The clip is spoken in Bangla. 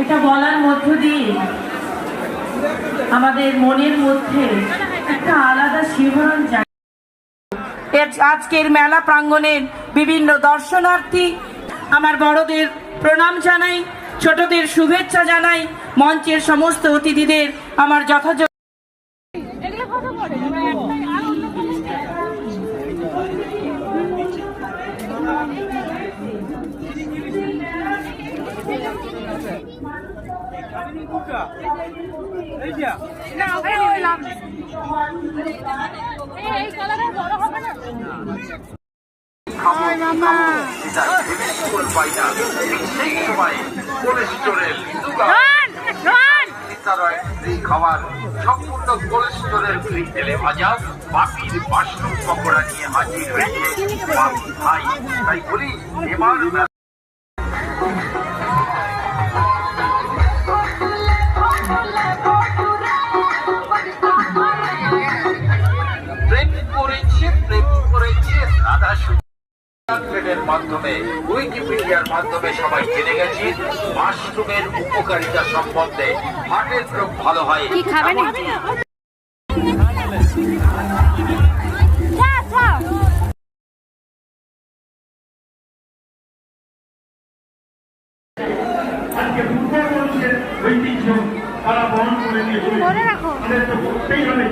এটা বলার মধ্য দিয়ে আমাদের মনের মধ্যে একটা আলাদা শিহরণ জাগে। আজকের মেলা প্রাঙ্গণের বিভিন্ন দর্শনার্থী, আমার বড়দের প্রণাম জানাই, ছোটদের শুভেচ্ছা জানাই, মঞ্চের সমস্ত অতিথিদের আমার যথাযথ খাবার সম্পূর্ণ কোলেস্টেরল ফ্রি তেলে ভাজা বাপির মাশরুম পকোড়া নিয়ে হাজির হয়েছে বাপি ভাই। তাই বলি এবার প্রেম করেছে রাধা সুন্দরের মাধ্যমে, উইকিপিডিয়ার মাধ্যমে সবাই জেনে গেছি মাশরুমের উপকারিতা সম্বন্ধে। হার্টের রোগ ভালো হয়। আজকে পূর্ব মানুষের ঐতিহ্য তারা বহন করে নিয়ে চলেছে। আমাদের তো করতেই হবে।